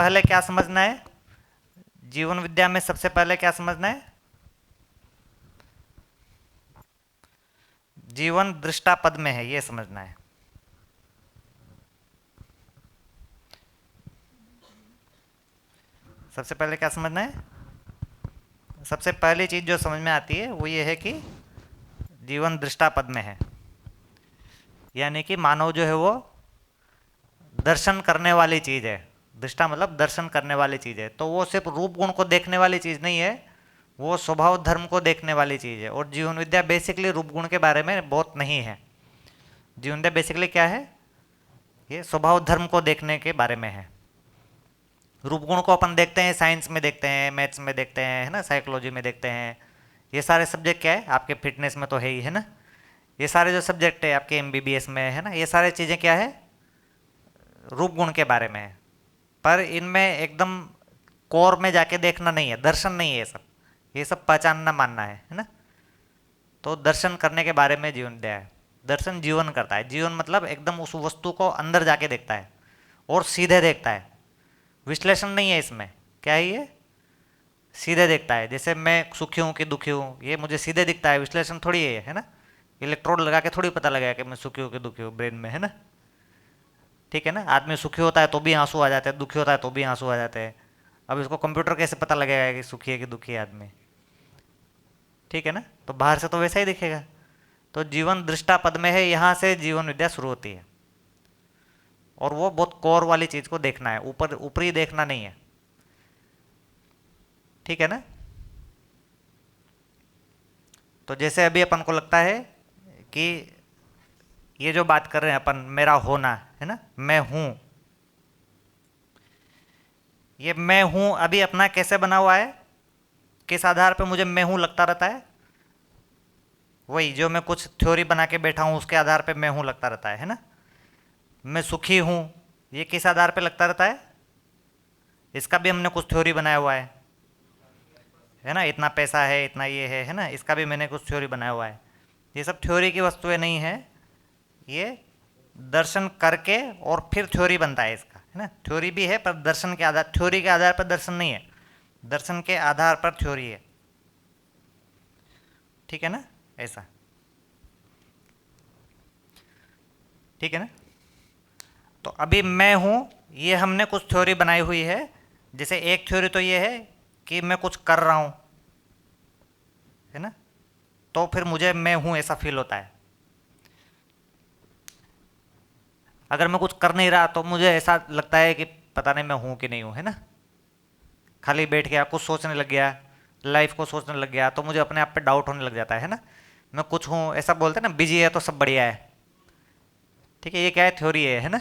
पहले क्या समझना है? जीवन विद्या में सबसे पहले क्या समझना है? जीवन दृष्टा पद में है, ये समझना है। सबसे पहले क्या समझना है? सबसे पहली चीज जो समझ में आती है वो ये है कि जीवन दृष्टा पद में है, यानी कि मानव जो है वो दर्शन करने वाली चीज है। दृष्टा मतलब दर्शन करने वाली चीज है, तो वो सिर्फ रूप गुण को देखने वाली चीज नहीं है, वो स्वभाव धर्म को देखने वाली चीज है। और जीवन विद्या बेसिकली रूप गुण के बारे में बहुत नहीं है। जीवन विद्या बेसिकली क्या है? ये स्वभाव धर्म को देखने के बारे में है। रूप गुण को अपन देखते हैं, साइंस में देखते हैं, मैथ्स में देखते हैं, है ना, साइकोलॉजी में देखते हैं। ये सारे सब्जेक्ट क्या है आपके फिटनेस में तो है ही, है ना। ये सारे जो सब्जेक्ट है आपके एमबीबीएस में, है ना, ये सारे चीज़ें क्या है? रूप गुण के बारे में है। पर इनमें एकदम कोर में जाके देखना नहीं है, दर्शन नहीं है ये सब। ये सब पहचानना मानना है ना। तो दर्शन करने के बारे में जीवन दिया है। दर्शन जीवन करता है। जीवन मतलब एकदम उस वस्तु को अंदर जाके देखता है और सीधे देखता है, विश्लेषण नहीं है इसमें। क्या है ये? सीधे देखता है। जैसे मैं सुखी हूँ कि दुखी हूँ, ये मुझे सीधे दिखता है, विश्लेषण थोड़ी है ना। इलेक्ट्रोड लगा के थोड़ी पता लगेगा कि मैं सुखी हूँ कि दुखी हूँ ब्रेन में, है ना। ठीक है ना। आदमी सुखी होता है तो भी आंसू आ जाते हैं, दुखी होता है तो भी आंसू आ जाते हैं। अब इसको कंप्यूटर कैसे पता लगेगा कि सुखी है कि दुखी है आदमी? ठीक है ना। तो बाहर से तो वैसा ही दिखेगा। तो जीवन दृष्टा पद में है, यहाँ से जीवन विद्या शुरू होती है। और वो बहुत कोर वाली चीज को देखना है, ऊपर ऊपरी देखना नहीं है। ठीक है ना। तो जैसे अभी अपन को लगता है कि ये जो बात कर रहे हैं अपन, मेरा होना, है ना, मैं हूं, ये मैं हूं अभी अपना कैसे बना हुआ है? किस आधार पे मुझे मैं हूं लगता रहता है? वही जो मैं कुछ थ्योरी बना के बैठा हूं उसके आधार पे मैं हूं लगता रहता है ना। मैं सुखी हूं, ये किस आधार पे लगता रहता है? इसका भी हमने कुछ थ्योरी बनाया हुआ है ना। इतना पैसा है, इतना ये है ना, इसका भी मैंने कुछ थ्योरी बनाया हुआ है। ये सब थ्योरी की वस्तुएं नहीं है, ये दर्शन करके और फिर थ्योरी बनता है इसका, है ना। थ्योरी भी है पर दर्शन के आधार, थ्योरी के आधार पर दर्शन नहीं है, दर्शन के आधार पर थ्योरी है। ठीक है ना, ऐसा। ठीक है ना। तो अभी मैं हूं, ये हमने कुछ थ्योरी बनाई हुई है। जैसे एक थ्योरी तो ये है कि मैं कुछ कर रहा हूं, है ना, तो फिर मुझे मैं हूं ऐसा फील होता है। अगर मैं कुछ कर नहीं रहा तो मुझे ऐसा लगता है कि पता नहीं मैं हूं कि नहीं हूं, है ना। खाली बैठ गया, कुछ सोचने लग गया, लाइफ को सोचने लग गया, तो मुझे अपने आप पे डाउट होने लग जाता है ना। मैं कुछ हूँ ऐसा बोलते हैं ना, बिजी है तो सब बढ़िया है। ठीक है, ये क्या है? थ्योरी है ना।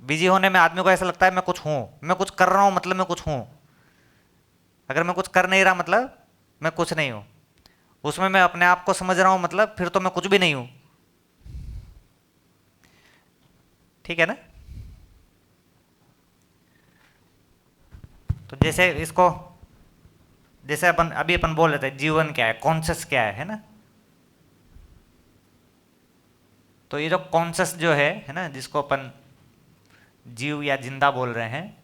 बिजी होने में आदमी को ऐसा लगता है मैं कुछ हूँ, मैं कुछ कर रहा हूँ मतलब मैं कुछ हूँ। अगर मैं कुछ कर नहीं रहा मतलब मैं कुछ नहीं हूँ। उसमें मैं अपने आप को समझ रहा हूँ मतलब फिर तो मैं कुछ भी नहीं हूँ। ठीक है ना। तो जैसे इसको, जैसे अपन अभी अपन बोल रहे थे जीवन क्या है, कॉन्शियस क्या है ना। तो ये जो कॉन्शियस जो है ना, जिसको अपन जीव या जिंदा बोल रहे हैं,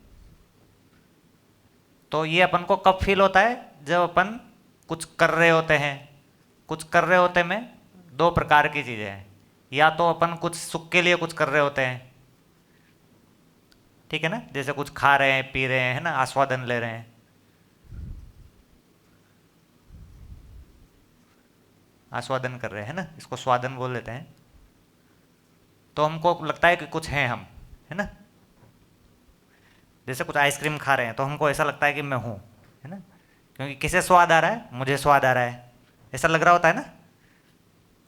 तो ये अपन को कब फील होता है? जब अपन कुछ कर रहे होते हैं। कुछ कर रहे होते में दो प्रकार की चीजें हैं। या तो अपन कुछ सुख के लिए कुछ कर रहे होते हैं, ठीक है ना, जैसे कुछ खा रहे हैं, पी रहे हैं, है ना, आस्वादन ले रहे हैं। आस्वादन कर रहे हैं ना, इसको स्वादन बोल देते हैं। तो हमको लगता है कि कुछ हैं हम, है ना। जैसे कुछ आइसक्रीम खा रहे हैं तो हमको ऐसा लगता है कि मैं हूँ, है ना, क्योंकि किसे स्वाद आ रहा है? मुझे स्वाद आ रहा है, ऐसा लग रहा होता है ना।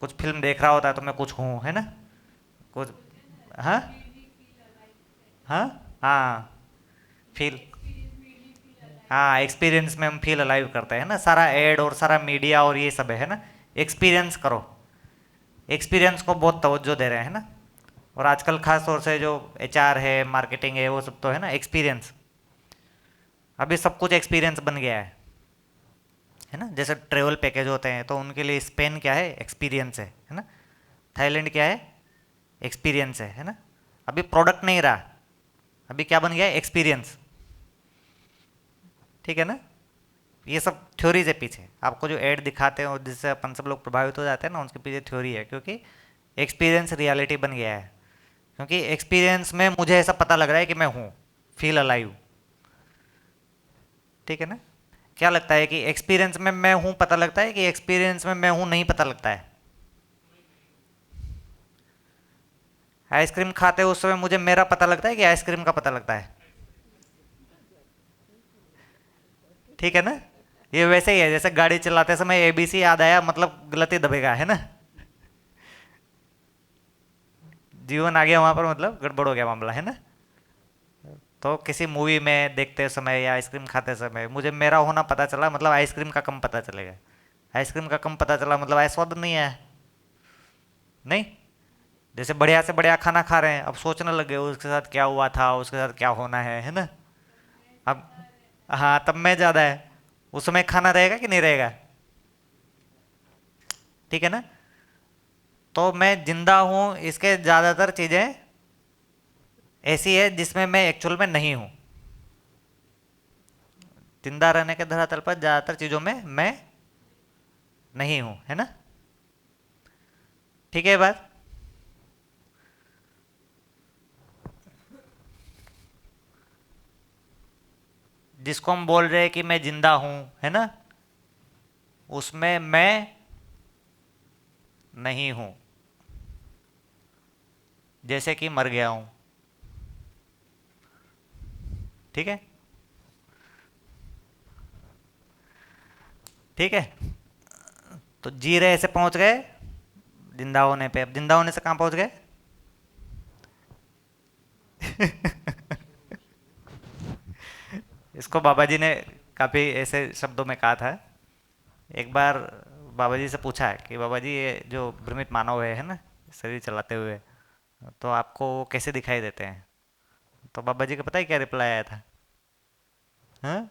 कुछ फिल्म देख रहा होता है तो मैं कुछ हूँ, है ना, कुछ। हाँ हाँ हाँ, फील। हाँ, एक्सपीरियंस में हम फील अलाइव करते हैं ना। सारा एड और सारा मीडिया और ये सब है ना, एक्सपीरियंस करो। एक्सपीरियंस को बहुत तवज्जो दे रहे हैं ना। और आजकल खास तौर से जो एचआर है, मार्केटिंग है, वो सब तो है ना एक्सपीरियंस। अभी सब कुछ एक्सपीरियंस बन गया है ना। जैसे ट्रेवल पैकेज होते हैं तो उनके लिए स्पेन क्या है? एक्सपीरियंस है ना। थाईलैंड क्या है? एक्सपीरियंस है ना। अभी प्रोडक्ट नहीं रहा, अभी क्या बन गया? एक्सपीरियंस। ठीक है ना? ये सब थ्योरीज है पीछे, आपको जो ऐड दिखाते हैं और जिससे अपन सब लोग प्रभावित हो जाते हैं ना, उनके पीछे थ्योरी है, क्योंकि एक्सपीरियंस रियलिटी बन गया है। क्योंकि एक्सपीरियंस में मुझे ऐसा पता लग रहा है कि मैं हूँ, फील अलाइव। ठीक है ना? क्या लगता है कि एक्सपीरियंस में मैं हूँ पता लगता है कि एक्सपीरियंस में मैं हूँ नहीं पता लगता है? आइसक्रीम खाते उस समय मुझे मेरा पता लगता है कि आइसक्रीम का पता लगता है? ठीक है ना? ये वैसे ही है जैसे गाड़ी चलाते समय एबीसी याद आया मतलब गलत ही दबेगा, है ना? जीवन आ गया वहां पर मतलब गड़बड़ हो गया मामला, है ना? तो किसी मूवी में देखते समय या आइसक्रीम खाते समय मुझे मेरा होना पता चला मतलब आइसक्रीम का कम पता चलेगा। आइसक्रीम का कम पता चला मतलब आइस स्वाद नहीं है। नहीं। जैसे बढ़िया से बढ़िया खाना खा रहे हैं, अब सोचने लगे उसके साथ क्या हुआ था, उसके साथ क्या होना है ना? अब हाँ, तब मैं ज़्यादा है, उस समय खाना रहेगा कि नहीं रहेगा? ठीक है ना? तो मैं जिंदा हूँ, इसके ज़्यादातर चीज़ें ऐसी है जिसमें मैं एक्चुअल में नहीं हूँ। जिंदा रहने के धरातल पर ज़्यादातर चीज़ों में मैं नहीं हूँ, है ना? ठीक है ये बात? जिसको हम बोल रहे हैं कि मैं जिंदा हूँ, है ना, उसमें मैं नहीं हूँ, जैसे कि मर गया हूँ। ठीक है? ठीक है। तो जी रहे से पहुंच गए जिंदा होने पे, अब जिंदा होने से कहाँ पहुंच गए? इसको बाबा जी ने काफ़ी ऐसे शब्दों में कहा था। एक बार बाबा जी से पूछा है कि बाबा जी ये जो भ्रमित मानव है ना, शरीर चलाते हुए, तो आपको वो कैसे दिखाई देते हैं? तो बाबा जी का पता है क्या रिप्लाई आया था? हाँ,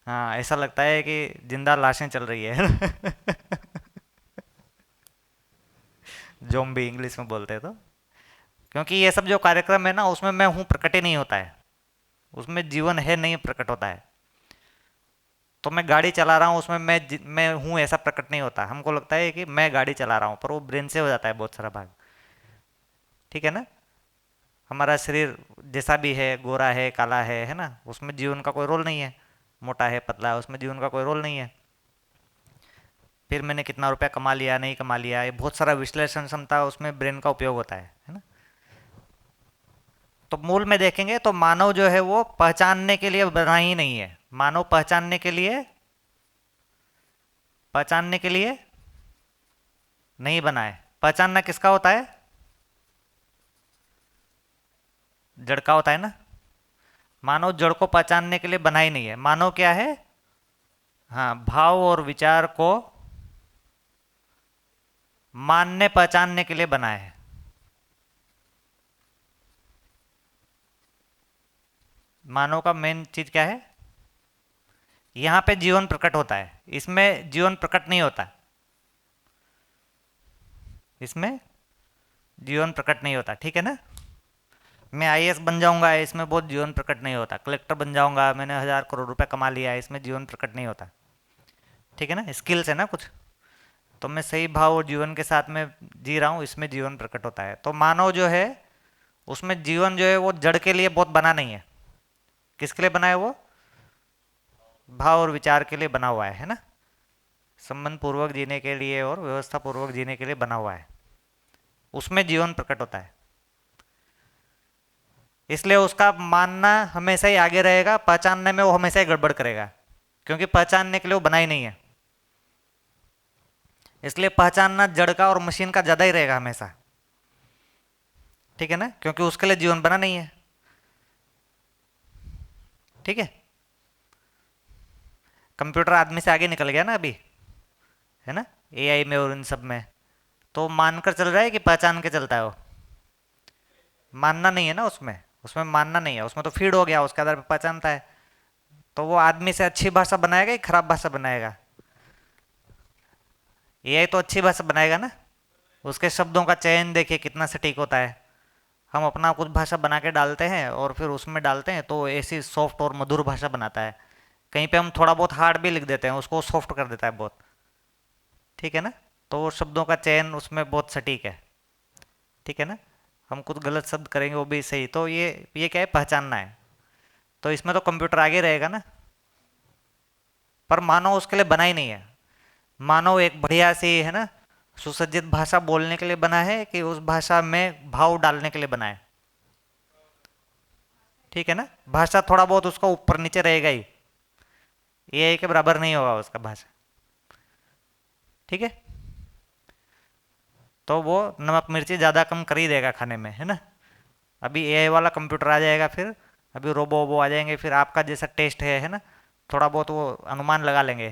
हाँ, ऐसा लगता है कि जिंदा लाशें चल रही है। जोम्बी इंग्लिश में बोलते हैं तो। क्योंकि ये सब जो कार्यक्रम है ना, उसमें मैं हूँ प्रकट ही नहीं होता है, उसमें जीवन है नहीं प्रकट होता है। तो मैं गाड़ी चला रहा हूँ, उसमें मैं हूँ ऐसा प्रकट नहीं होता, हमको लगता है कि मैं गाड़ी चला रहा हूँ, पर वो ब्रेन से हो जाता है बहुत सारा भाग। ठीक है ना? हमारा शरीर जैसा भी है, गोरा है काला है ना, उसमें जीवन का कोई रोल नहीं है। मोटा है पतला है, उसमें जीवन का कोई रोल नहीं है। फिर मैंने कितना रुपया कमा लिया नहीं कमा लिया, ये बहुत सारा विश्लेषण क्षमता उसमें ब्रेन का उपयोग होता है ना? तो मूल में देखेंगे तो मानव जो है वो पहचानने के लिए बना ही नहीं है। मानव पहचानने के लिए नहीं बना है। पहचानना किसका होता है? जड़ का होता है ना? मानव जड़ को पहचानने के लिए बना ही नहीं है। मानव क्या है? हाँ, भाव और विचार को मानने पहचानने के लिए बना है। मानव का मेन चीज क्या है? यहाँ पे जीवन प्रकट होता है, इसमें जीवन प्रकट नहीं होता। इसमें जीवन प्रकट नहीं होता। ठीक है ना? मैं आईएएस बन जाऊंगा, इसमें बहुत जीवन प्रकट नहीं होता। कलेक्टर बन जाऊंगा, मैंने 1,000 करोड़ रुपए कमा लिया, इसमें जीवन प्रकट नहीं होता। ठीक है ना? स्किल्स है ना कुछ। तो मैं सही भाव और जीवन के साथ में जी रहा हूँ, इसमें जीवन प्रकट होता है। तो मानव जो है उसमें जीवन जो है वो जड़ के लिए बहुत बना नहीं है। किसके लिए बना है वो? भाव और विचार के लिए बना हुआ है ना? संबंध पूर्वक जीने के लिए और व्यवस्था पूर्वक जीने के लिए बना हुआ है, उसमें जीवन प्रकट होता है। इसलिए उसका मानना हमेशा ही आगे रहेगा, पहचानने में वो हमेशा ही गड़बड़ करेगा, क्योंकि पहचानने के लिए वो बना ही नहीं है। इसलिए पहचानना जड़ का और मशीन का ज्यादा ही रहेगा हमेशा। ठीक है ना? क्योंकि उसके लिए जीवन बना नहीं है। ठीक है? कंप्यूटर आदमी से आगे निकल गया ना अभी, है ना? एआई में और इन सब में तो मानकर चल रहा है कि पहचान के चलता है वो? मानना नहीं है ना उसमें, उसमें मानना नहीं है, उसमें तो फीड हो गया, उसके आधार पर पहचानता है। तो वो आदमी से अच्छी भाषा बनाएगा कि खराब भाषा बनाएगा? एआई तो अच्छी भाषा बनाएगा ना। उसके शब्दों का चयन देखिए कितना सटीक होता है। हम अपना कुछ भाषा बना के डालते हैं और फिर उसमें डालते हैं तो ऐसी सॉफ्ट और मधुर भाषा बनाता है। कहीं पे हम थोड़ा बहुत हार्ड भी लिख देते हैं, उसको सॉफ्ट कर देता है बहुत। ठीक है ना? तो वो शब्दों का चयन उसमें बहुत सटीक है। ठीक है ना? हम कुछ गलत शब्द करेंगे वो भी सही, तो ये क्या है, पहचानना है। तो इसमें तो कंप्यूटर आगे रहेगा ना। पर मानव उसके लिए बना ही नहीं है। मानव एक बढ़िया सी है ना, सुसज्जित भाषा बोलने के लिए बना है कि उस भाषा में भाव डालने के लिए बना है। ठीक है ना? भाषा थोड़ा बहुत उसका ऊपर नीचे रहेगा ही, ये के बराबर नहीं होगा उसका भाषा। ठीक है? तो वो नमक मिर्ची ज़्यादा कम कर ही देगा खाने में, है ना? अभी एआई वाला कंप्यूटर आ जाएगा, फिर अभी रोबो वोबो आ जाएंगे, फिर आपका जैसा टेस्ट है ना, थोड़ा बहुत वो अनुमान लगा लेंगे,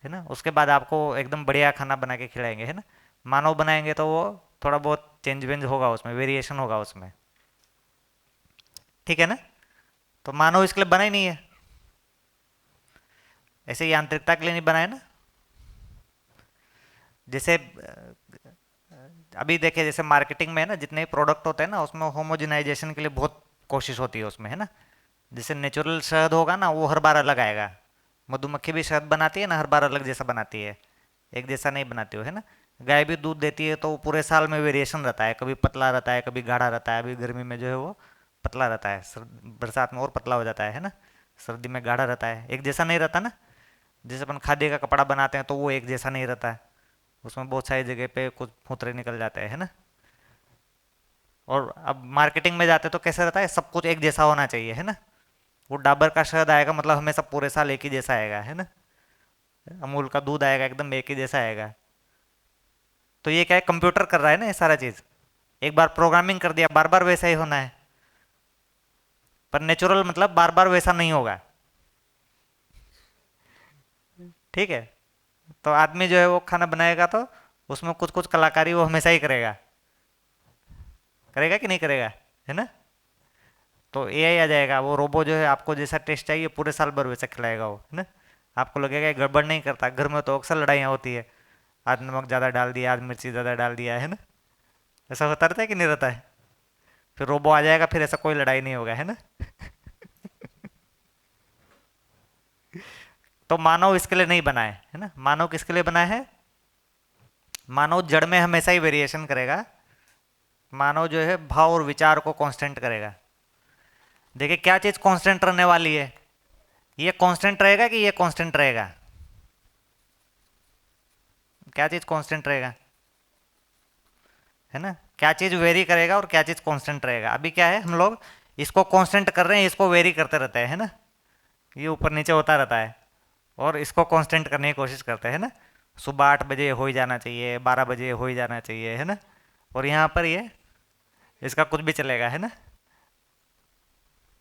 है ना? उसके बाद आपको एकदम बढ़िया खाना बना के खिलाएंगे, है ना? मानव बनाएंगे तो वो थोड़ा बहुत चेंज वेंज होगा उसमें, वेरिएशन होगा उसमें। ठीक है ना? तो मानव इसके लिए बना ही नहीं है, ऐसे यांत्रिकता के लिए नहीं बना है ना। जैसे अभी देखिए, जैसे मार्केटिंग में है ना, जितने प्रोडक्ट होते हैं ना उसमें होमोजेनाइजेशन के लिए बहुत कोशिश होती है उसमें, है ना? जैसे नेचुरल शहद होगा ना, वो हर बार अलग आएगा। मधुमक्खी भी शहद बनाती है ना, हर बार अलग जैसा बनाती है, एक जैसा नहीं बनाती हो, है ना? गाय भी दूध देती है तो पूरे साल में वेरिएशन रहता है, कभी पतला रहता है कभी गाढ़ा रहता है। अभी गर्मी में जो है वो पतला रहता है, बरसात में और पतला हो जाता है ना? सर्दी में गाढ़ा रहता है, एक जैसा नहीं रहता ना। जैसे अपन खादी का कपड़ा बनाते हैं तो वो एक जैसा नहीं रहता है, उसमें बहुत सारी जगह पे कुछ फुतरे निकल जाते हैं, है ना? और अब मार्केटिंग में जाते तो कैसे रहता है, सब कुछ एक जैसा होना चाहिए, है ना? वो डाबर का शहद आएगा मतलब हमेशा पूरे साल एक ही जैसा आएगा, है ना? अमूल का दूध आएगा एकदम एक ही जैसा आएगा। तो ये क्या है, कंप्यूटर कर रहा है ना ये सारा चीज। एक बार प्रोग्रामिंग कर दिया, बार बार वैसा ही होना है। पर नेचुरल मतलब बार बार वैसा नहीं होगा। ठीक है? तो आदमी जो है वो खाना बनाएगा तो उसमें कुछ कुछ कलाकारी वो हमेशा ही करेगा, करेगा कि नहीं करेगा, है ना? तो एआई आ जाएगा, वो रोबो जो है आपको जैसा टेस्ट चाहिए पूरे साल भर वैसा खिलाएगा वो, है ना? आपको लगेगा ये गड़बड़ नहीं करता। घर में तो अक्सर लड़ाइयाँ होती है, आज नमक ज़्यादा डाल दिया, आज मिर्ची ज़्यादा डाल दिया, है ना? ऐसा होता रहता है कि नहीं रहता है? फिर रोबो आ जाएगा, फिर ऐसा कोई लड़ाई नहीं होगा, है ना? तो मानव इसके लिए नहीं बना है ना? मानव किसके लिए बना है? मानव जड़ में हमेशा ही वेरिएशन करेगा। मानव जो है भाव और विचार को कांस्टेंट करेगा। देखिए क्या चीज कांस्टेंट रहने वाली है, ये कांस्टेंट रहेगा कि ये कांस्टेंट रहेगा? क्या चीज कांस्टेंट रहेगा, है ना? क्या चीज वेरी करेगा और क्या चीज कांस्टेंट रहेगा? अभी क्या है, हम लोग इसको कांस्टेंट कर रहे हैं, इसको वेरी करते रहते हैं, है ना? ये ऊपर नीचे होता रहता है, और इसको कांस्टेंट करने की कोशिश करते हैं ना। सुबह 8 बजे हो ही जाना चाहिए, 12 बजे हो ही जाना चाहिए, है ना? और यहाँ पर ये इसका कुछ भी चलेगा, है ना?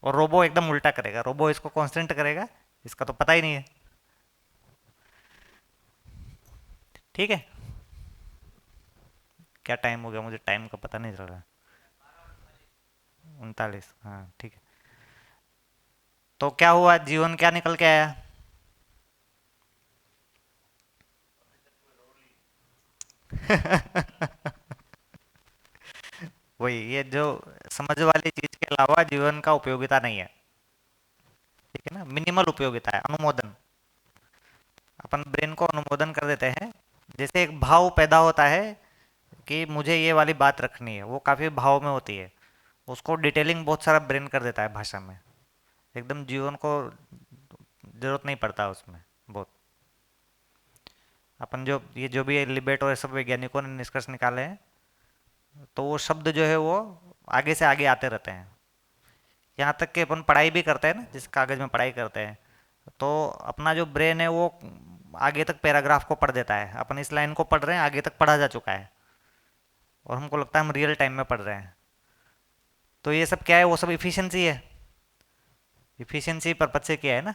और रोबो एकदम उल्टा करेगा, रोबो इसको कांस्टेंट करेगा, इसका तो पता ही नहीं है। ठीक है? क्या टाइम हो गया, मुझे टाइम का पता नहीं चल रहा। 39, हाँ ठीक है। तो क्या हुआ, जीवन क्या निकल के आया? वही, ये जो समझ वाली चीज के अलावा जीवन का उपयोगिता नहीं है। ठीक है ना? मिनिमल उपयोगिता है, अनुमोदन। अपन ब्रेन को अनुमोदन कर देते हैं। जैसे एक भाव पैदा होता है कि मुझे ये वाली बात रखनी है, वो काफी भाव में होती है, उसको डिटेलिंग बहुत सारा ब्रेन कर देता है भाषा में। एकदम जीवन को जरूरत नहीं पड़ता उसमें बहुत। अपन जो ये जो भी लिबेट और सब वैज्ञानिकों ने निष्कर्ष निकाले हैं, तो वो शब्द जो है वो आगे से आगे आते रहते हैं। यहाँ तक कि अपन पढ़ाई भी करते हैं ना, जिस कागज में पढ़ाई करते हैं, तो अपना जो ब्रेन है वो आगे तक पैराग्राफ को पढ़ देता है। अपन इस लाइन को पढ़ रहे हैं, आगे तक पढ़ा जा चुका है, और हमको लगता है हम रियल टाइम में पढ़ रहे हैं। तो ये सब क्या है, वो सब इफिशियंसी है। इफिशियंसी पर्पज से किया है ना।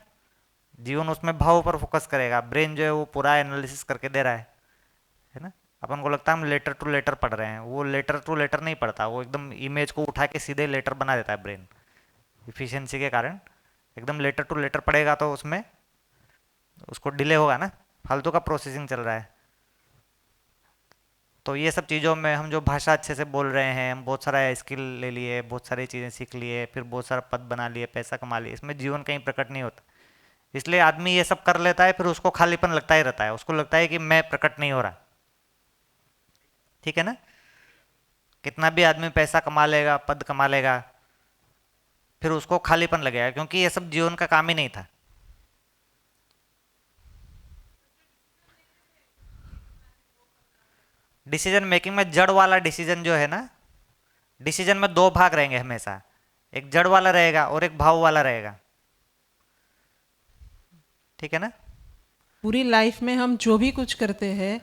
जीवन उसमें भाव पर फोकस करेगा, ब्रेन जो है वो पूरा एनालिसिस करके दे रहा है ना? अपन को लगता है हम लेटर टू लेटर पढ़ रहे हैं, वो लेटर टू लेटर नहीं पढ़ता, वो एकदम इमेज को उठा के सीधे लेटर बना देता है ब्रेन, इफिशियंसी के कारण। एकदम लेटर टू लेटर पढ़ेगा तो उसमें उसको डिले होगा ना, फालतू का प्रोसेसिंग चल रहा है। तो ये सब चीज़ों में हम जो भाषा अच्छे से बोल रहे हैं, हम बहुत सारा स्किल ले लिए, बहुत सारी चीज़ें सीख लिए, फिर बहुत सारा पद बना लिए, पैसा कमा लिए, इसमें जीवन कहीं प्रकट नहीं होता। इसलिए आदमी ये सब कर लेता है, फिर उसको खालीपन लगता ही रहता है, उसको लगता है कि मैं प्रकट नहीं हो रहा। ठीक है ना? कितना भी आदमी पैसा कमा लेगा, पद कमा लेगा, फिर उसको खालीपन लगेगा, क्योंकि ये सब जीवन का काम ही नहीं था। डिसीजन मेकिंग में जड़ वाला डिसीजन जो है ना, डिसीजन में दो भाग रहेंगे हमेशा, एक जड़ वाला रहेगा और एक भाव वाला रहेगा। ठीक है ना? पूरी लाइफ में हम जो भी कुछ करते हैं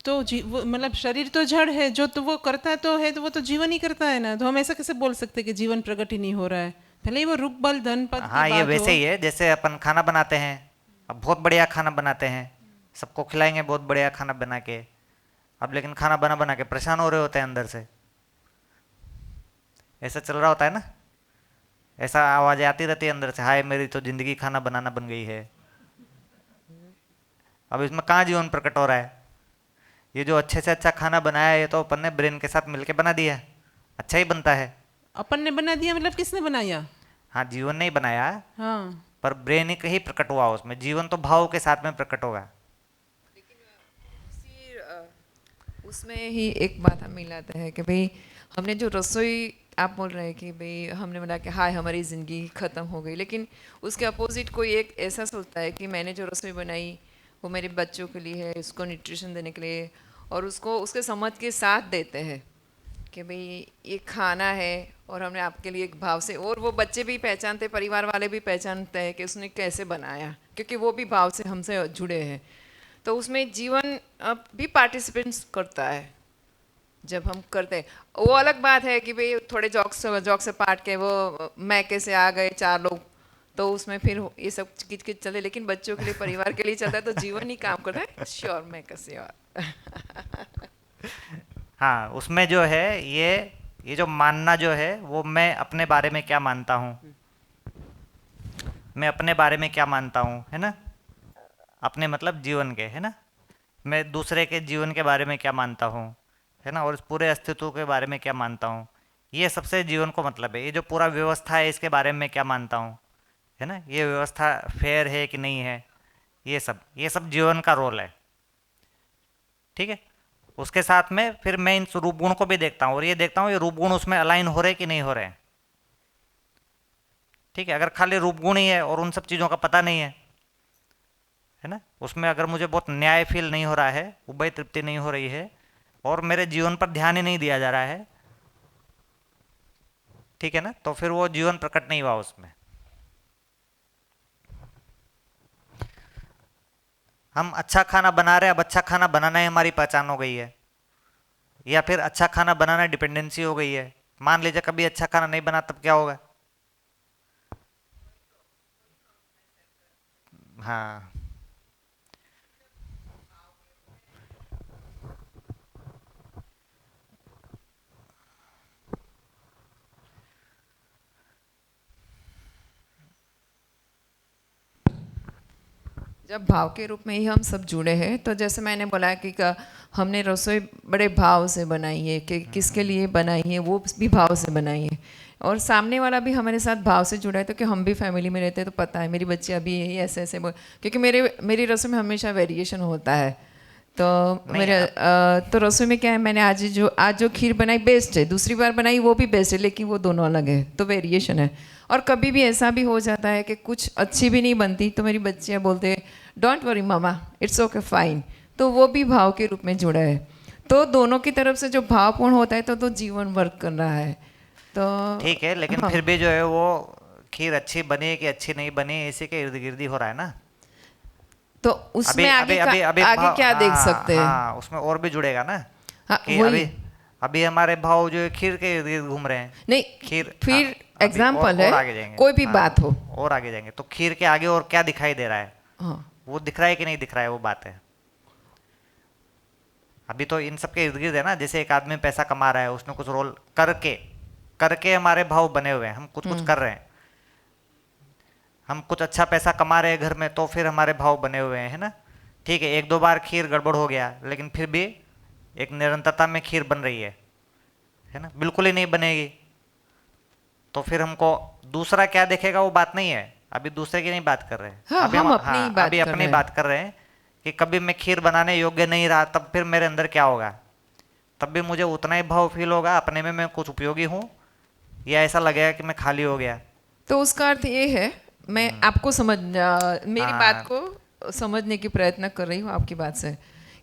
तो वो मतलब शरीर तो जड़ है, जो तो वो करता तो है, तो वो तो जीवन ही करता है ना। तो हम ऐसा कैसे बोल सकते हैं कि जीवन प्रकट ही नहीं हो रहा है? भले ही वो रूप बल धन पद की हाँ, ये बात वैसे हो। ही है जैसे अपन खाना बनाते हैं, अब बहुत बढ़िया खाना बनाते हैं, सबको खिलाएंगे बहुत बढ़िया खाना बना के, अब लेकिन खाना बना बना के परेशान हो रहे होते हैं अंदर से, ऐसा चल रहा होता है ना, ऐसा आवाज़ें आती रहती है अंदर से, हाय मेरी तो ज़िंदगी खाना बनाना बन गई है। अब इसमें कहाँ जीवन प्रकट हो रहा है? ये जो अच्छे से अच्छा खाना बनाया है, ये तो अपन ने ब्रेन के साथ मिलके बना दिया है, अच्छा ही बनता है। अपन ने बना दिया मतलब किसने बनाया? हाँ, जीवन ने ही बनाया, हाँ। पर ब्रेन ही कहीं प्रकट हुआ उसमें, जीवन तो भाव के साथ में प्रकट होगा। लेकिन उसमें ही एक बात हम मिलाते हैं कि भाई हमने जो रसोई, आप बोल रहे हैं कि भाई हमने बोला कि हाय हमारी ज़िंदगी ख़त्म हो गई, लेकिन उसके अपोजिट कोई एक ऐसा सोचता है कि मैंने जो रसोई बनाई वो मेरे बच्चों के लिए है, उसको न्यूट्रिशन देने के लिए, और उसको उसके समझ के साथ देते हैं कि भाई ये खाना है और हमने आपके लिए एक भाव से, और वो बच्चे भी पहचानते, परिवार वाले भी पहचानते हैं कि उसने कैसे बनाया, क्योंकि वो भी भाव से हमसे जुड़े हैं। तो उसमें जीवन अब भी पार्टिसिपेंट्स करता है जब हम करते हैं। वो अलग बात है कि भाई थोड़े जॉक से पाट के वो मैके से आ गए चार लोग, तो उसमें फिर ये सब किच किच चले, लेकिन बच्चों के लिए, परिवार के लिए चलता है, तो जीवन ही काम करता है। श्योर, मैके से और हाँ, उसमें जो है ये जो मानना जो है, वो मैं अपने बारे में क्या मानता हूँ, मैं अपने बारे में क्या मानता हूँ, है ना? अपने मतलब जीवन के, है ना? मैं दूसरे के जीवन के बारे में क्या मानता हूँ, है ना? और इस पूरे अस्तित्व के बारे में क्या मानता हूँ, ये सबसे जीवन को मतलब है। ये जो पूरा व्यवस्था है, इसके बारे में क्या मानता हूँ, है ना? ये व्यवस्था फेयर है कि नहीं है, ये सब जीवन का रोल है। ठीक है? उसके साथ में फिर मैं इन रूप गुण को भी देखता हूँ, और ये देखता हूँ ये रूप गुण उसमें अलाइन हो रहे कि नहीं हो रहे हैं। ठीक है? अगर खाली रूप गुण ही है और उन सब चीज़ों का पता नहीं है ना, उसमें अगर मुझे बहुत न्याय फील नहीं हो रहा है, उभय तृप्ति नहीं हो रही है, और मेरे जीवन पर ध्यान ही नहीं दिया जा रहा है, ठीक है ना, तो फिर वो जीवन प्रकट नहीं हुआ उसमें। हम अच्छा खाना बना रहे हैं, अब अच्छा खाना बनाना ही हमारी पहचान हो गई है, या फिर अच्छा खाना बनाना डिपेंडेंसी हो गई है। मान लीजिए कभी अच्छा खाना नहीं बना, तब क्या होगा? हाँ, जब भाव के रूप में ही हम सब जुड़े हैं, तो जैसे मैंने बोला कि हमने रसोई बड़े भाव से बनाई है, कि किसके लिए बनाई है, वो भी भाव से बनाई है, और सामने वाला भी हमारे साथ भाव से जुड़ा है। तो कि हम भी फैमिली में रहते हैं, तो पता है मेरी बच्ची अभी यही ऐसे ऐसे बोल, क्योंकि मेरी रसोई में हमेशा वेरिएशन होता है। तो नहीं तो रसोई में क्या है, मैंने आज जो खीर बनाई बेस्ट है, दूसरी बार बनाई वो भी बेस्ट है, लेकिन वो दोनों अलग है, तो वेरिएशन है। और कभी भी ऐसा भी हो जाता है कि कुछ अच्छी भी नहीं बनती, तो मेरी बच्चियाँ बोलते हैं don't worry mama, it's okay fine. तो वो भी भाव के रूप में जुड़ा है। तो दोनों की तरफ से जो भावपूर्ण होता है, तो जीवन वर्क कर रहा है। तो ठीक है, लेकिन हाँ, फिर भी जो है वो खीर अच्छी बनी कि अच्छी नहीं बनी, इसी के इर्द गिर्द ही हो रहा है ना। तो अभी उसमें अभी अभी अभी आगे भाव, क्या देख हाँ सकते हैं? हाँ, उसमें और भी जुड़ेगा ना, हाँ, कि वही। अभी अभी हमारे भाव जो है खीर के इर्द गिर्द घूम रहे हैं। नहीं, खीर, हाँ, फिर अभी एग्जाम्पल और है, आगे जाएंगे, कोई भी हाँ, बात हो। और आगे जाएंगे तो खीर के आगे और क्या दिखाई दे रहा है, हाँ, वो दिख रहा है कि नहीं दिख रहा है, वो बात है। अभी तो इन सब के इर्द गिर्द है ना, जैसे एक आदमी पैसा कमा रहा है, उसने कुछ रोल करके करके हमारे भाव बने हुए हैं, हम कुछ कुछ कर रहे हैं, हम कुछ अच्छा पैसा कमा रहे हैं घर में, तो फिर हमारे भाव बने हुए हैं, है ना। ठीक है, एक दो बार खीर गड़बड़ हो गया, लेकिन फिर भी एक निरंतरता में खीर बन रही है ना, बिल्कुल ही नहीं बनेगी। तो फिर हमको दूसरा क्या देखेगा वो बात नहीं है, अभी दूसरे की नहीं बात कर रहे हैं। हाँ, अभी हम अपनी बात अभी कर अपनी रहे हैं। बात कर रहे हैं कि कभी मैं खीर बनाने योग्य नहीं रहा, तब फिर मेरे अंदर क्या होगा, तब भी मुझे उतना ही भाव फील होगा अपने में मैं कुछ उपयोगी हूँ, या ऐसा लगेगा कि मैं खाली हो गया। तो उसका अर्थ ये है, मैं आपको मेरी बात हाँ, को समझने की प्रयत्न कर रही हूँ आपकी बात से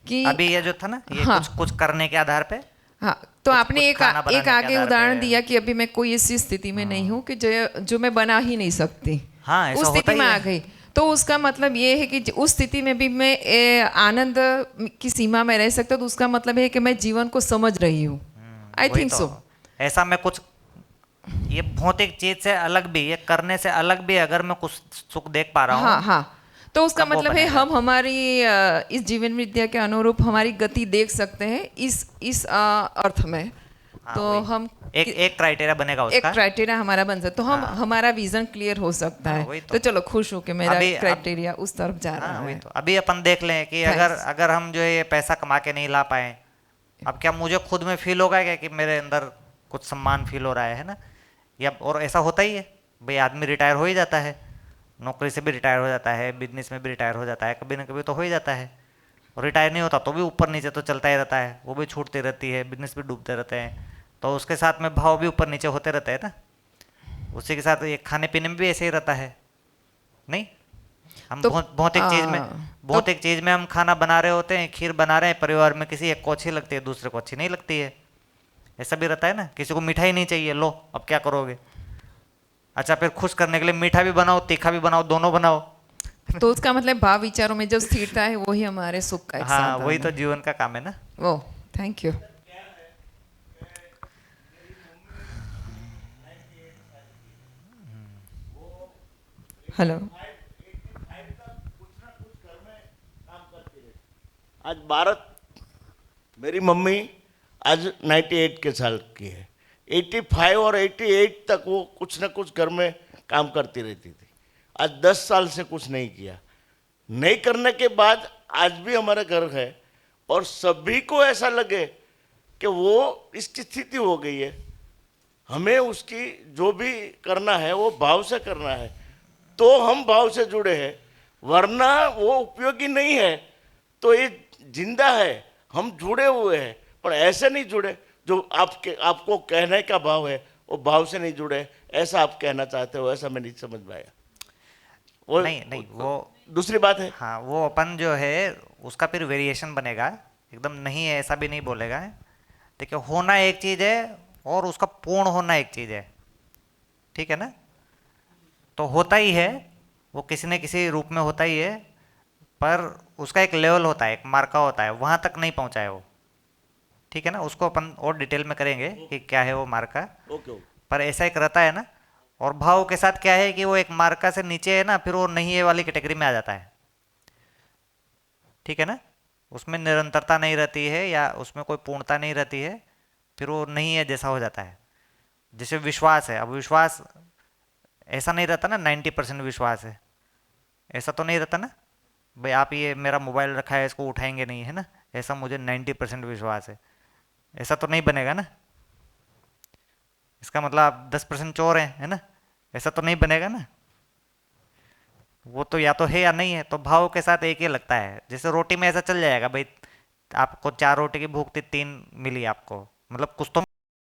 कि अभी ये जो था ना, ये हाँ, कुछ कुछ करने के आधार पे, हाँ, तो कुछ आपने कुछ खाना एक बनाने के आगे आधार उदाहरण पे। दिया कि अभी मैं कोई ऐसी स्थिति में नहीं हूँ कि जो मैं बना ही नहीं सकती, हाँ, ऐसा उस होता स्थिति ही में आ है। गई। तो उसका मतलब ये है कि उस स्थिति में भी मैं आनंद की सीमा में रह सकता हूँ, तो उसका मतलब है कि मैं जीवन को समझ रही हूँ। आई वही थिंक तो, सो। ऐसा मैं कुछ, ये भौतिक चीज से अलग भी, ये करने से अलग भी अगर मैं कुछ सुख देख पा रहा हाँ, हूँ, हाँ, तो उसका तब वो मतलब है बनेगा। हम हमारी इस जीवन विद्या के अनुरूप हमारी गति देख सकते हैं इस अर्थ में। हाँ, तो वही हम एक एक क्राइटेरिया बनेगा एक उसका। क्राइटेरिया हमारा बन सकता, तो हम हाँ, हमारा विजन क्लियर हो सकता हाँ, है। वही तो तो। चलो, खुश हो कि मेरा अभी अब, क्राइटेरिया उस तरफ जा हाँ रहा वही है। तो, अभी अपन देख लें कि अगर थैंक्स। अगर हम जो है ये पैसा कमा के नहीं ला पाए, अब क्या मुझे खुद में फील होगा क्या कि मेरे अंदर कुछ सम्मान फील हो रहा है ना? या और ऐसा होता ही है भाई, आदमी रिटायर हो ही जाता है, नौकरी से भी रिटायर हो जाता है, बिजनेस में भी रिटायर हो जाता है, कभी ना कभी तो हो ही जाता है। और रिटायर नहीं होता तो भी ऊपर नीचे तो चलता ही रहता है, वो भी छूटती रहती है, बिजनेस भी डूबते रहते हैं, तो उसके साथ में भाव भी ऊपर नीचे होते रहते हैं ना। उसी के साथ ये खाने पीने में भी ऐसे ही रहता है, नहीं? हम तो तो भौतिक चीज में हम खाना बना रहे होते हैं, खीर बना रहे हैं, परिवार में किसी एक को अच्छी लगती है, दूसरे को अच्छी नहीं लगती है, ऐसा भी रहता है ना। किसी को मिठाई नहीं चाहिए, लो अब क्या करोगे? अच्छा, फिर खुश करने के लिए मीठा भी बनाओ, तीखा भी बनाओ, दोनों बनाओ। तो उसका मतलब भाव विचारों में जो स्थिरता है वही हमारे सुख का एक हाँ, वही साधन तो है। जीवन का काम है ना। वो, थैंक यू। हेलो। आज भारत, मेरी मम्मी आज 98 के साल की है। 85 और 88 तक वो कुछ ना कुछ घर में काम करती रहती थी। आज 10 साल से कुछ नहीं किया। नहीं करने के बाद आज भी हमारा घर है और सभी को ऐसा लगे कि वो इसकी स्थिति हो गई है, हमें उसकी जो भी करना है वो भाव से करना है, तो हम भाव से जुड़े हैं, वरना वो उपयोगी नहीं है। तो ये जिंदा है, हम जुड़े हुए हैं, पर ऐसे नहीं जुड़े जो आपको कहने का भाव है वो भाव से नहीं जुड़े, ऐसा आप कहना चाहते हो, ऐसा मैं नहीं समझ पाया। वो नहीं नहीं, वो दूसरी बात है। हाँ, वो अपन जो है उसका फिर वेरिएशन बनेगा, एकदम नहीं है ऐसा भी नहीं बोलेगा। देखिए, होना एक चीज़ है और उसका पूर्ण होना एक चीज़ है, ठीक है ना? तो होता ही है, वो किसी न किसी रूप में होता ही है, पर उसका एक लेवल होता है, एक मार्का होता है, वहाँ तक नहीं पहुँचा है वो, ठीक है ना? उसको अपन और डिटेल में करेंगे कि क्या है वो मार्का। Okay okay. पर ऐसा एक रहता है ना। और भाव के साथ क्या है कि वो एक मार्का से नीचे है ना, फिर वो नहीं है वाली कैटेगरी में आ जाता है, ठीक है ना? उसमें निरंतरता नहीं रहती है या उसमें कोई पूर्णता नहीं रहती है, फिर वो नहीं है जैसा हो जाता है। जैसे विश्वास है, अब विश्वास ऐसा नहीं रहता ना, 90% विश्वास है, ऐसा तो नहीं रहता ना भाई, आप ये मेरा मोबाइल रखा है इसको उठाएंगे नहीं, है ना, ऐसा मुझे 90% विश्वास है, ऐसा तो नहीं बनेगा ना। इसका मतलब आप 10% चोर हैं, है ना, ऐसा तो नहीं बनेगा ना। वो तो या तो है या नहीं है। तो भाव के साथ एक ही लगता है, जैसे रोटी में ऐसा चल जाएगा भाई, आपको 4 रोटी की भूख थी, 3 मिली आपको, मतलब कुछ तो